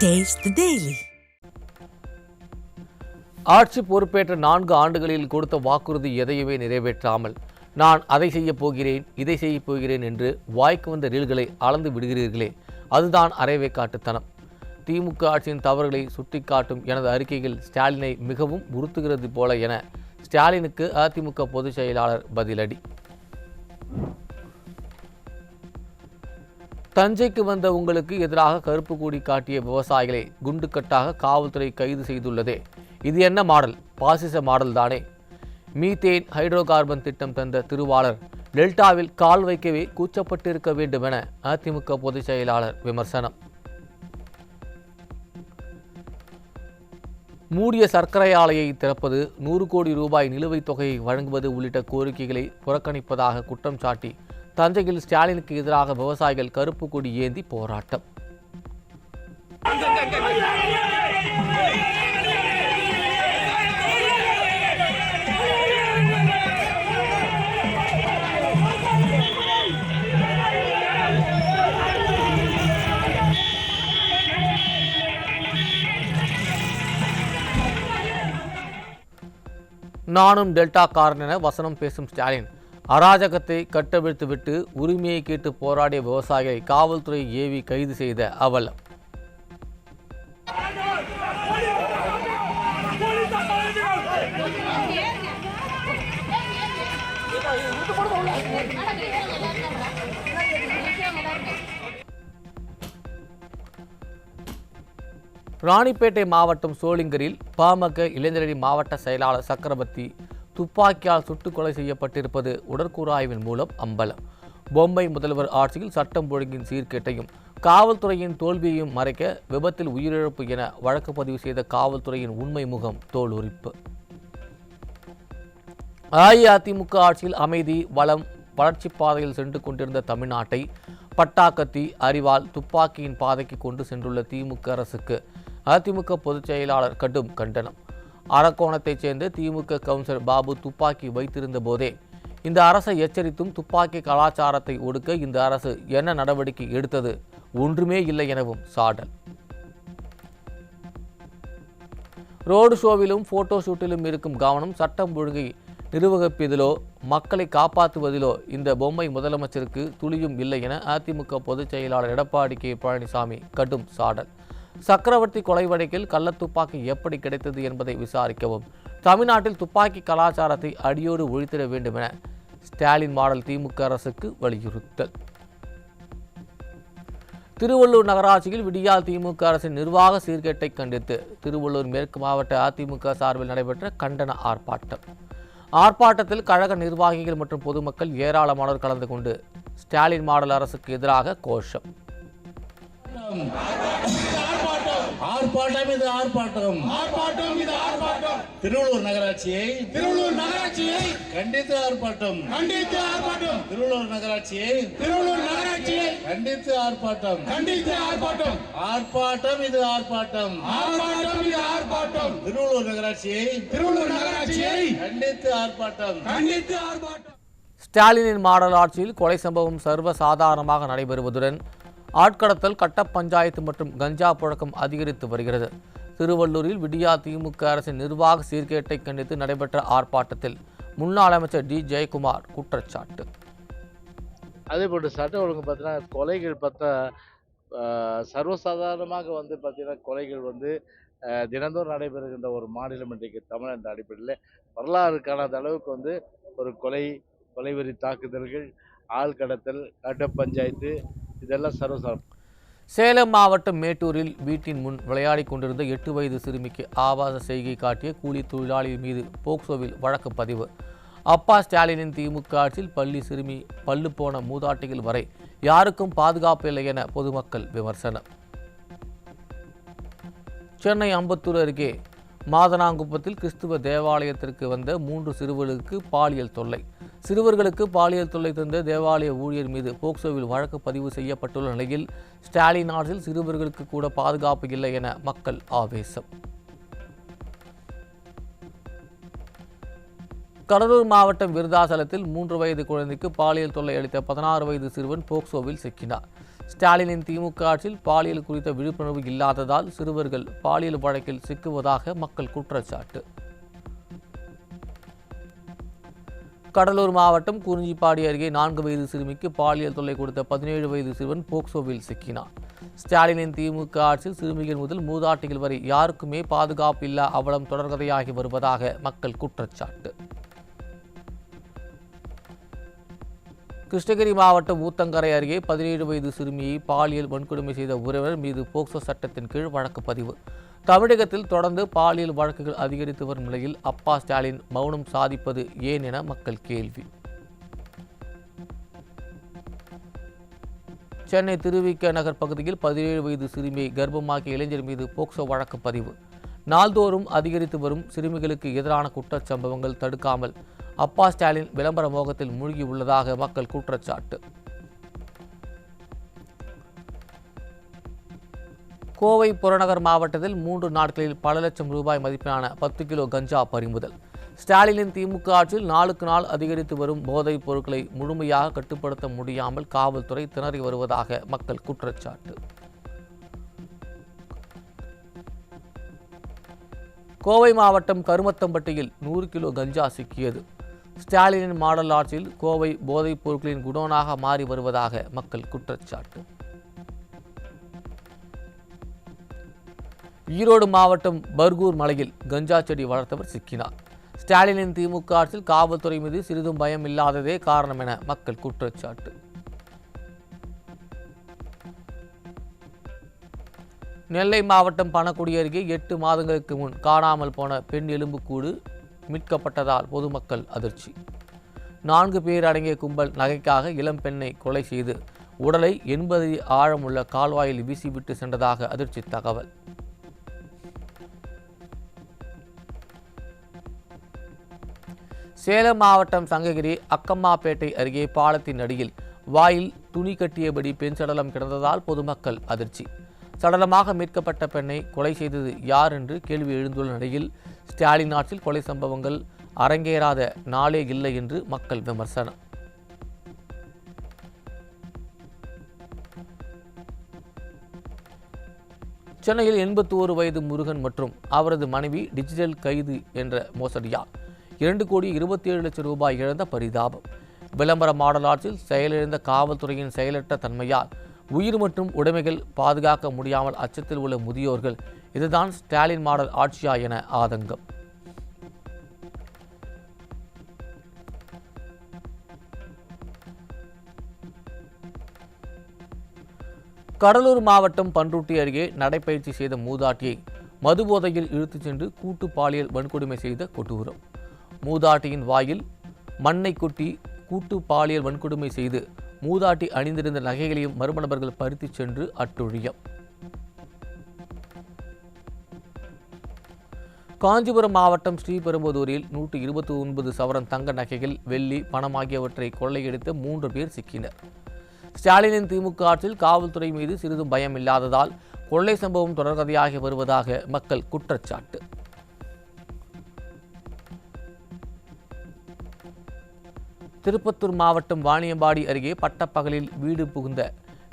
Taste the Daily. ஆட்சி பொறுப்பேற்ற 4 ஆண்டுகளில் கொடுத்த வாக்குறுதி எதையுமே நிறைவேற்றாமல் நான் அதை செய்ய போகிறேன் இதை செய்ய போகிறேன் என்று வாய்க்கு வந்த ரீல்களை அளந்து விடுகிறீர்களே, அதுதான் அரைவேக்காட்டுத்தனம். திமுக ஆட்சியின் தவறுகளை சுட்டிக்காட்டும் எனது அறிக்கைகள் ஸ்டாலினை மிகவும் உறுத்துகிறது போல என ஸ்டாலினுக்கு அதிமுக பொதுச் செயலாளர் பதிலடி. தஞ்சைக்கு வந்த உங்களுக்கு எதிராக கருப்பு கொடி காட்டிய விவசாயிகளை குண்டுக்கட்டாக காவல்துறை கைது செய்துள்ளதே, இது என்ன மாடல்? பாசிச மாடல் தானே. மீத்தேன் ஹைட்ரோ கார்பன் திட்டம் தந்த திருவாளர் டெல்டாவில் கால் வைக்கவே கூச்சப்பட்டிருக்க வேண்டும் என அதிமுக பொதுச் செயலாளர் விமர்சனம். மூடிய சர்க்கரை ஆலையை திறப்பது, 100 கோடி ரூபாய் நிலுவைத் தொகையை வழங்குவது உள்ளிட்ட கோரிக்கைகளை புறக்கணிப்பதாக குற்றம் சாட்டி தஞ்சையில் ஸ்டாலினுக்கு எதிராக விவசாயிகள் கருப்பு கொடி ஏந்தி போராட்டம். நானும் டெல்டாக்காரன் என வசனம் பேசும் ஸ்டாலின் அராஜகத்தை கட்டவிழ்த்துவிட்டு உரிமையை கேட்டு போராடிய விவசாயிகளை காவல்துறை ஏவி கைது செய்த அவலம். ராணிப்பேட்டை மாவட்டம் சோளிங்கரில் பாமக இளைஞரணி மாவட்ட செயலாளர் சக்கரவர்த்தி துப்பாக்கியால் சுட்டுக் கொலை செய்யப்பட்டிருப்பது உடற்கூறாய்வின் மூலம் அம்பலம். பொம்மை முதல்வர் ஆட்சியில் சட்டம் ஒழுங்கின் சீர்கேட்டையும் காவல்துறையின் தோல்வியையும் மறைக்க விபத்தில் உயிரிழப்பு என வழக்கு பதிவு செய்த காவல்துறையின் உண்மை முகம் தோல் உரிப்பு. அஇஅதிமுக ஆட்சியில் அமைதி, வளம், வளர்ச்சி பாதையில் சென்று கொண்டிருந்த தமிழ்நாட்டை பட்டாக்கத்தி, அரிவாள், துப்பாக்கியின் பாதைக்கு கொண்டு சென்றுள்ள திமுக அரசுக்கு அதிமுக பொதுச் செயலாளர் கடும் கண்டனம். அரக்கோணத்தைச் சேர்ந்த திமுக கவுன்சிலர் பாபு துப்பாக்கி வைத்திருந்த போதே இந்த அரசை எச்சரித்தும் துப்பாக்கி கலாச்சாரத்தை ஒடுக்க இந்த அரசு என்ன நடவடிக்கை எடுத்தது? ஒன்றுமே இல்லை எனவும் சாடல். ரோடு ஷோவிலும் போட்டோ ஷூட்டிலும் இருக்கும் கவனம் சட்டம் ஒழுங்கை நிர்வகிப்பதிலோ மக்களை காப்பாற்றுவதிலோ இந்த பொம்மை முதலமைச்சருக்கு துளியும் இல்லை என அதிமுக பொதுச் செயலாளர் எடப்பாடி கே பழனிசாமி கடும் சாடல். சக்கரவர்த்தி கொலை வழக்கில் கள்ளத்துப்பாக்கி எப்படி கிடைத்தது என்பதை விசாரிக்கவும், தமிழ்நாட்டில் துப்பாக்கி கலாச்சாரத்தை அடியோடு ஒழித்திட வேண்டும் என ஸ்டாலின் மாடல் திமுக அரசுக்கு வலியுறுத்தல். திருவள்ளூர் நகராட்சியில் விடியால் திமுக அரசின் நிர்வாக சீர்கேட்டை கண்டித்து திருவள்ளூர் மேற்கு மாவட்ட அதிமுக சார்பில் நடைபெற்ற கண்டன ஆர்ப்பாட்டம். ஆர்ப்பாட்டத்தில் கழக நிர்வாகிகள் மற்றும் பொதுமக்கள் ஏராளமானோர் கலந்து கொண்டு ஸ்டாலின் மாடல் அரசுக்கு எதிராக கோஷம். ஆர்ப்பாட்டம் இது ஆர்ப்பாட்டம், ஆர்ப்பாட்டம் இது ஆர்ப்பாட்டம். திருவள்ளூர் நகராட்சியை கண்டித்து ஆர்ப்பாட்டம், கண்டித்து ஆர்ப்பாட்டம். திருவள்ளூர் நகராட்சியை கண்டித்து ஆர்ப்பாட்டம், கண்டித்து ஆர்ப்பாட்டம். ஆர்ப்பாட்டம் இது ஆர்ப்பாட்டம், ஆர்ப்பாட்டம் இது ஆர்ப்பாட்டம். திருவள்ளூர் நகராட்சியை கண்டித்து ஆர்ப்பாட்டம், கண்டித்து ஆர்ப்பாட்டம். ஸ்டாலினின் மாடல் ஆட்சியில் கொலை சம்பவம் சர்வசாதாரணமாக நடைபெறுவதுடன் ஆட்கடத்தல், கட்ட பஞ்சாயத்து மற்றும் கஞ்சா புழக்கம் அதிகரித்து வருகிறது. திருவள்ளூரில் விடியா திமுக அரசின் நிர்வாக சீர்கேட்டை கண்டித்து நடைபெற்ற ஆர்ப்பாட்டத்தில் முன்னாள் அமைச்சர் டி ஜெயக்குமார் குற்றச்சாட்டு. அதேபோன்று சட்ட ஒழுங்கு பார்த்தீங்கன்னா கொலைகள் சர்வசாதாரணமாக பார்த்தீங்கன்னா கொலைகள் தினந்தோறும் நடைபெறுகின்ற ஒரு மாநிலம் இன்றைக்கு தமிழ் என்ற அடிப்படையில் வரலாறு காணாத அளவுக்கு ஒரு கொலைவெறி தாக்குதல்கள், ஆள் கடத்தல், கட்ட பஞ்சாயத்து இதெல்லாம் சர்வசாதாரணம். சேலம் மாவட்டம் மேட்டூரில் வீட்டின் முன் விளையாடி கொண்டிருந்த 8 வயது சிறுமிக்கு ஆபாச செய்கை காட்டிய கூலி தொழிலாளி மீது போக்சோவில் வழக்கு பதிவு. அப்பா ஸ்டாலினின் திமுக ஆட்சியில் பள்ளி சிறுமி, பல்லு போன மூதாட்டிகள் வரை யாருக்கும் பாதுகாப்பு இல்லை என பொதுமக்கள் விமர்சனம். சென்னை அம்பத்தூர் அருகே மாதனாங்குப்பத்தில் கிறிஸ்துவ தேவாலயத்திற்கு வந்த 3 சிறுவர்களுக்கு பாலியல் தொல்லை. சிறுவர்களுக்கு பாலியல் தொல்லை தந்த தேவாலய ஊழியர் மீது போக்சோவில் வழக்கு பதிவு செய்யப்பட்டுள்ள நிலையில் ஸ்டாலின் ஆட்சியில் சிறுவர்களுக்கு கூட பாதுகாப்பு இல்லை என மக்கள் ஆவேசம். கடலூர் மாவட்டம் விருதாசலத்தில் 3 வயது குழந்தைக்கு பாலியல் தொல்லை அளித்த 16 வயது சிறுவன் போக்சோவில் சிக்கினார். ஸ்டாலினின் திமுக ஆட்சியில் பாலியல் குறித்த விழிப்புணர்வு இல்லாததால் சிறுவர்கள் பாலியல் வழக்கில் சிக்குவதாக மக்கள் குற்றச்சாட்டு. கடலூர் மாவட்டம் குறிஞ்சிப்பாடி அருகே 4 வயது சிறுமிக்கு பாலியல் தொல்லை கொடுத்த 17 வயது சிறுவன் போக்சோவில் சிக்கினார். ஸ்டாலினின் திமுக ஆட்சியில் சிறுமிகள் முதல் மூதாட்டிகள் வரை யாருக்குமே பாதுகாப்பு இல்லா அவலம் தொடர்கதையாகி வருவதாக மக்கள் குற்றச்சாட்டு. கிருஷ்ணகிரி மாவட்டம் ஊத்தங்கரை அருகே 17 வயது சிறுமியை பாலியல் வன்கொடுமை செய்த உறவினர் மீது போக்சோ சட்டத்தின் கீழ் வழக்கு பதிவு. தமிழகத்தில் தொடர்ந்து பாலியல் வழக்குகள் அதிகரித்து வரும் நிலையில் அப்பா ஸ்டாலின் மௌனம் சாதிப்பது ஏன் என மக்கள் கேள்வி. சென்னை திருவிக நகர் பகுதியில் 17 வயது சிறுமியை கர்ப்பமாக்கிய இளைஞர் மீது போக்சோ வழக்கு பதிவு. நாள்தோறும் அதிகரித்து வரும் சிறுமிகளுக்கு எதிரான குற்றச்சம்பவங்கள் தடுக்காமல் அப்பா ஸ்டாலின் விளம்பர மோகத்தில் மூழ்கியுள்ளதாக மக்கள் குற்றச்சாட்டு. கோவை புறநகர் மாவட்டத்தில் 3 நாட்களில் பல லட்சம் ரூபாய் மதிப்பிலான 10 கிலோ கஞ்சா பறிமுதல். ஸ்டாலினின் திமுக ஆட்சியில் நாளுக்கு நாள் அதிகரித்து வரும் போதைப் பொருட்களை முழுமையாக கட்டுப்படுத்த முடியாமல் காவல்துறை திணறி வருவதாக மக்கள் குற்றச்சாட்டு. கோவை மாவட்டம் கருமத்தம்பட்டியில் 100 கிலோ கஞ்சா சிக்கியது. ஸ்டாலினின் மாடல் ஆட்சியில் கோவை போதைப் பொருட்களின் குடோனாக மாறி வருவதாக மக்கள் குற்றச்சாட்டு. ஈரோடு மாவட்டம் பர்கூர் மலையில் கஞ்சா செடி வளர்த்தவர் சிக்கினார். ஸ்டாலினின் திமுக ஆட்சியில் காவல்துறை மீது சிறிதும் பயம் இல்லாததே காரணம் என மக்கள் குற்றச்சாட்டு. நெல்லை மாவட்டம் பணக்குடி அருகே 8 மாதங்களுக்கு முன் காணாமல் போன பெண் எலும்புக்கூடு மீட்கப்பட்டதால் பொதுமக்கள் அதிர்ச்சி. 4 பேர் அடங்கிய கும்பல் நகைக்காக இளம் பெண்ணை கொலை செய்து உடலை 80 அடி ஆழமுள்ள கால்வாயில் வீசிவிட்டு சென்றதாக அதிர்ச்சி தகவல். சேலம் மாவட்டம் சங்ககிரி அக்கம்மாப்பேட்டை அருகே பாலத்தின் அடியில் வாயில் துணி கட்டியபடி பெண் சடலம் கிடந்ததால் பொதுமக்கள் அதிர்ச்சி. சடலமாக மீட்கப்பட்ட பெண்ணை கொலை செய்தது யார் என்று கேள்வி எழுந்துள்ள நிலையில் ஸ்டாலின் ஆட்சியில் கொலை சம்பவங்கள் அரங்கேறாத நாளே இல்லை என்று மக்கள் விமர்சனம். சென்னையில் 81 வயது முருகன் மற்றும் அவரது மனைவி டிஜிட்டல் கைது என்ற மோசடியால் 2,27,00,000 ரூபாய் இழந்த பரிதாபம். விளம்பர மாடல் ஆட்சியில் செயலிழந்த காவல்துறையின் செயலற்ற தன்மையால் உயிர் மற்றும் உடைமைகள் பாதுகாக்க முடியாமல் அச்சத்தில் உள்ள முதியோர்கள் இதுதான் ஸ்டாலின் மாடல் ஆட்சியா என ஆதங்கம். கடலூர் மாவட்டம் பண்ருட்டி அருகே நடைபயிற்சி செய்த மூதாட்டியை மதுபோதையில் இழுத்துச் சென்று கூட்டு பாலியல் வன்கொடுமை செய்த கொடூரம். மூதாட்டியின் வாயில் மண்ணை கொட்டி கூட்டு பாலியல் வன்கொடுமை செய்து மூதாட்டி அணிந்திருந்த நகைகளையும் மர்ம நபர்கள் பறித்துச் சென்று அட்டுழியம். காஞ்சிபுரம் மாவட்டம் ஸ்ரீபெரும்புதூரில் 129 சவரன் தங்க நகைகள், வெள்ளி, பணம் ஆகியவற்றை கொள்ளையடித்த 3 பேர் சிக்கினர். ஸ்டாலினின் திமுக ஆட்சியில் காவல்துறை மீது சிறிதும் பயம் இல்லாததால் கொள்ளை சம்பவம் தொடர்கதையாகி வருவதாக மக்கள் குற்றச்சாட்டு. திருப்பத்தூர் மாவட்டம் வாணியம்பாடி அருகே பட்டப்பகலில் வீடு புகுந்த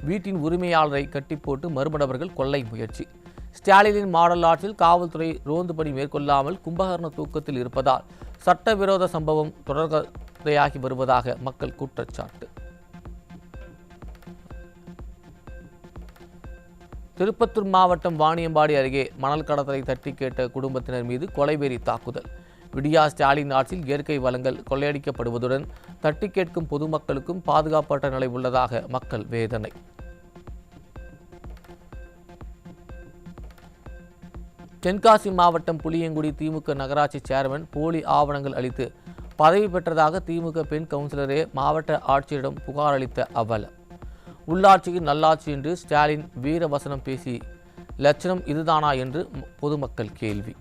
வீட்டின் உரிமையாளரை கட்டிப்போட்டு மர்ம நபர்கள் கொள்ளை முயற்சி. ஸ்டாலினின் மாடல் ஆட்சியில் காவல்துறை ரோந்து பணி மேற்கொள்ளாமல் கும்பகர்ண தூக்கத்தில் இருப்பதால் சட்டவிரோத சம்பவம் தொடர்கதையாகி வருவதாக மக்கள் குற்றச்சாட்டு. திருப்பத்தூர் மாவட்டம் வாணியம்பாடி அருகே மணல் கடத்தலை தட்டி கேட்ட குடும்பத்தினர் மீது கொலைவெறி தாக்குதல். விடியா ஸ்டாலின் ஆட்சியில் இயற்கை வளங்கள் கொள்ளையடிக்கப்படுவதுடன் தட்டி கேட்கும் பொதுமக்களுக்கும் பாதுகாப்பற்ற நிலை உள்ளதாக மக்கள் வேதனை. தென்காசி மாவட்டம் புளியங்குடி திமுக நகராட்சி சேர்மன் போலி ஆவணங்கள் அளித்து பதவி பெற்றதாக திமுக பெண் கவுன்சிலரே மாவட்ட ஆட்சியரிடம் புகார் அளித்த அவலம். உள்ளாட்சிக்கு நல்லாட்சி என்று ஸ்டாலின் வீரவசனம் பேசி லட்சணம் இதுதானா என்று பொதுமக்கள் கேள்வி.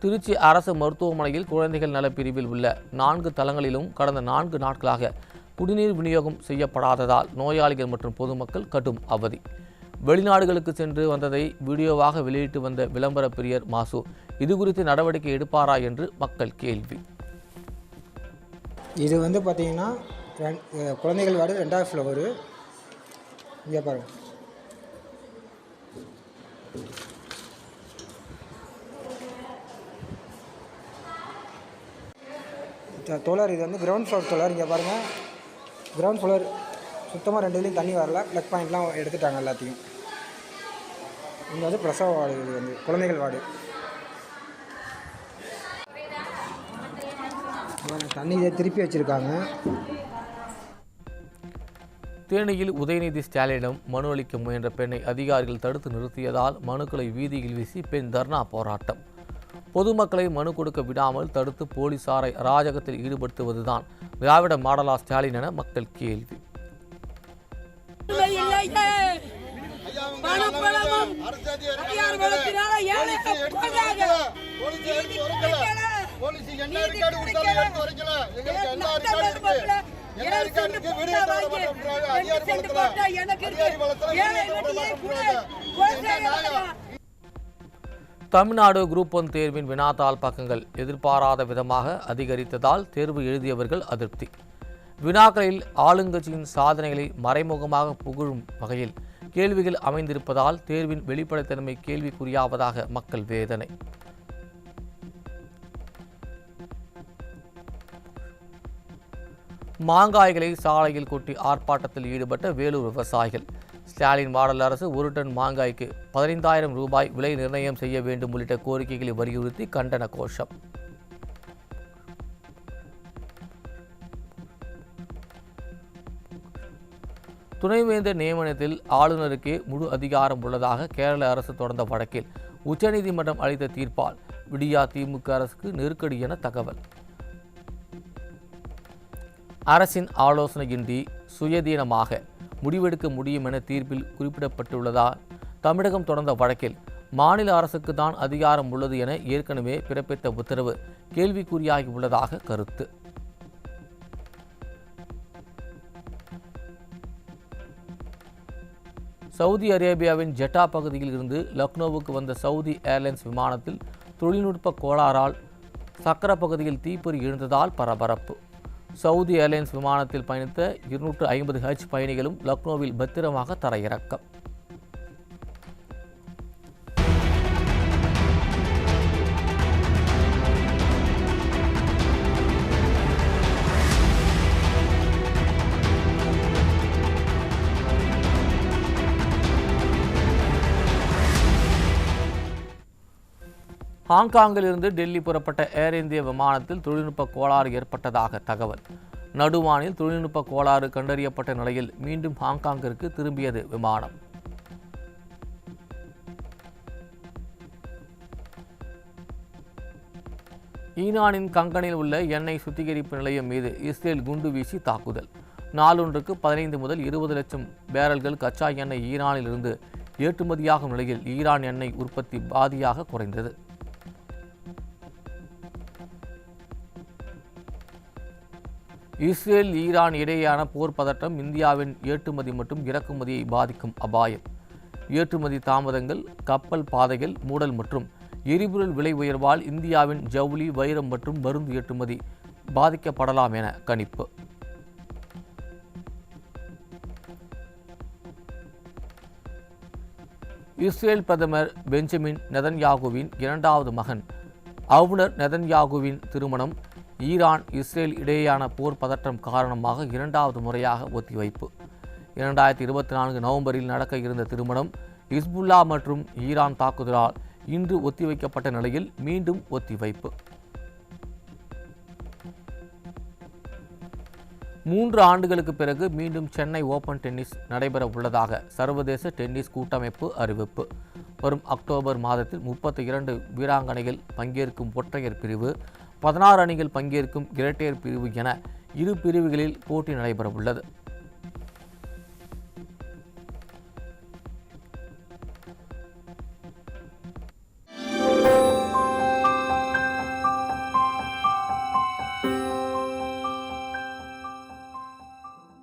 திருச்சி அரசு மருத்துவமனையில் குழந்தைகள் நலப்பிரிவில் உள்ள 4 தளங்களிலும் கடந்த 4 நாட்களாக குடிநீர் விநியோகம் செய்யப்படாததால் நோயாளிகள் மற்றும் பொதுமக்கள் கடும் அவதி. வெளிநாடுகளுக்கு சென்று வந்ததை வீடியோவாக வெளியிட்டு வந்த விளம்பர பிரியர் மாசு இது குறித்து நடவடிக்கை எடுப்பாரா என்று மக்கள் கேள்வி. இது வந்து பார்த்தீங்கன்னா குழந்தைகள் வார்டு 2வது ஃப்ளோரு. இங்கே பாருங்கள். தோழர் இது வந்து கிரவுண்ட் ஃப்ளோர் தோழர். இங்கே பாருங்கள், கிரவுண்ட் ஃப்ளோர் சுத்தமாக 2 தண்ணி வரல. ப்ளக் பாயிண்ட்லாம் எடுத்துட்டாங்க எல்லாத்தையும். இங்கே வந்து பிரசவ வார்டு, இது வந்து குழந்தைகள் வார்டு. தண்ணி இதை திருப்பி வச்சுருக்காங்க. தேனியில் உதயநிதி ஸ்டாலினிடம் மனு அளிக்க முயன்ற பெண்ணை அதிகாரிகள் தடுத்து நிறுத்தியதால் மனுக்களை வீதியில் வீசி பெண் தர்ணா போராட்டம். பொதுமக்களை மனு கொடுக்க விடாமல் தடுத்து போலீசாரை அராஜகத்தில் ஈடுபடுத்துவதுதான் திராவிட மாடலா ஸ்டாலின் என மக்கள் கேள்வி. தமிழ்நாடு குரூப் 1 தேர்வின் வினாத்தாள் பக்கங்கள் எதிர்பாராத விதமாக அதிகரித்ததால் தேர்வு எழுதியவர்கள் அதிருப்தி. வினாக்களில் ஆளுங்கட்சியின் சாதனைகளை மறைமுகமாக புகழும் வகையில் கேள்விகள் அமைந்திருப்பதால் தேர்வின் வெளிப்படைத்தன்மை கேள்விக்குறியாவதாக மக்கள் வேதனை. மாங்காய்களை சாலையில் கொட்டி ஆர்ப்பாட்டத்தில் ஈடுபட்ட வேலூர் விவசாயிகள். ஸ்டாலின் மாடல் அரசு 1 டன் மாங்காய்க்கு 15,000 ரூபாய் விலை நிர்ணயம் செய்ய வேண்டும் உள்ளிட்ட கோரிக்கைகளை வலியுறுத்தி கண்டன கோஷம். துணைவேந்தர் நியமனத்தில் ஆளுநருக்கே முழு அதிகாரம் உள்ளதாக கேரள அரசு தொடர்ந்த வழக்கில் உச்சநீதிமன்றம் அளித்த தீர்ப்பால் விடியா திமுக அரசுக்கு நெருக்கடி என தகவல். அரசின் ஆலோசனையின்றி சுயதீனமாக முடிவெடுக்க முடியும் என தீர்ப்பில் குறிப்பிடப்பட்டுள்ளதால் தமிழகம் தொடர்ந்த வழக்கில் மாநில அரசுக்கு தான் அதிகாரம் உள்ளது என ஏற்கனவே பிறப்பித்த உத்தரவு கேள்விக்குறியாகி உள்ளதாக கருத்து. சவுதி அரேபியாவின் ஜெட்டா பகுதியில் இருந்து லக்னோவுக்கு வந்த சவுதி ஏர்லைன்ஸ் விமானத்தில் தொழில்நுட்ப கோளாறால் சக்கர பகுதியில் தீப்பொறி எழுந்ததால் பரபரப்பு. சவுதி ஏர்லைன்ஸ் விமானத்தில் பயணித்த 250 ஹஜ் பயணிகளும் லக்னோவில் பத்திரமாக தரையிறக்கம். ஹாங்காங்கில் இருந்து டெல்லி புறப்பட்ட ஏர் இந்தியா விமானத்தில் தொழில்நுட்ப கோளாறு ஏற்பட்டதாக தகவல். நடுவானில் தொழில்நுட்ப கோளாறு கண்டறியப்பட்ட நிலையில் மீண்டும் ஹாங்காங்கிற்கு திரும்பியது விமானம். ஈரானின் கங்கனில் உள்ள எண்ணெய் சுத்திகரிப்பு நிலையம் மீது இஸ்ரேல் குண்டு வீசி தாக்குதல். நாளொன்றுக்கு 15 முதல் 20 லட்சம் பேரல்கள் கச்சா எண்ணெய் ஈரானில் இருந்து ஏற்றுமதியாகும் நிலையில் ஈரான் எண்ணெய் உற்பத்தி பாதியாக குறைந்தது. இஸ்ரேல் ஈரான் இடையேயான போர் பதட்டம் இந்தியாவின் ஏற்றுமதி மற்றும் இறக்குமதியை பாதிக்கும் அபாயம். ஏற்றுமதி தாமதங்கள், கப்பல் பாதைகள் மூடல் மற்றும் எரிபொருள் விலை உயர்வால் இந்தியாவின் ஜவுளி, வைரம் மற்றும் மருந்து ஏற்றுமதி பாதிக்கப்படலாம் என கணிப்பு. இஸ்ரேல் பிரதமர் பெஞ்சமின் நெதன்யாகுவின் 2வது மகன் அவ்னர் நெதன்யாகுவின் திருமணம் ஈரான் இஸ்ரேல் இடையேயான போர் பதற்றம் காரணமாக 2வது முறையாக ஒத்திவைப்பு. 2024 நவம்பரில் நடக்க இருந்த திருமணம் ஹிஸ்புல்லா மற்றும் ஈரான் தாக்குதலால் இன்று ஒத்திவைக்கப்பட்ட நிலையில் மீண்டும் ஒத்திவைப்பு. 3 ஆண்டுகளுக்கு பிறகு மீண்டும் சென்னை ஓபன் டென்னிஸ் நடைபெற உள்ளதாக சர்வதேச டென்னிஸ் கூட்டமைப்பு அறிவிப்பு. வரும் அக்டோபர் மாதத்தில் 32 வீராங்கனைகள் பங்கேற்கும் ஒற்றையர் பிரிவு, 16 அணிகள் பங்கேற்கும் இரட்டையர் பிரிவு என 2 பிரிவுகளில் போட்டி நடைபெற உள்ளது.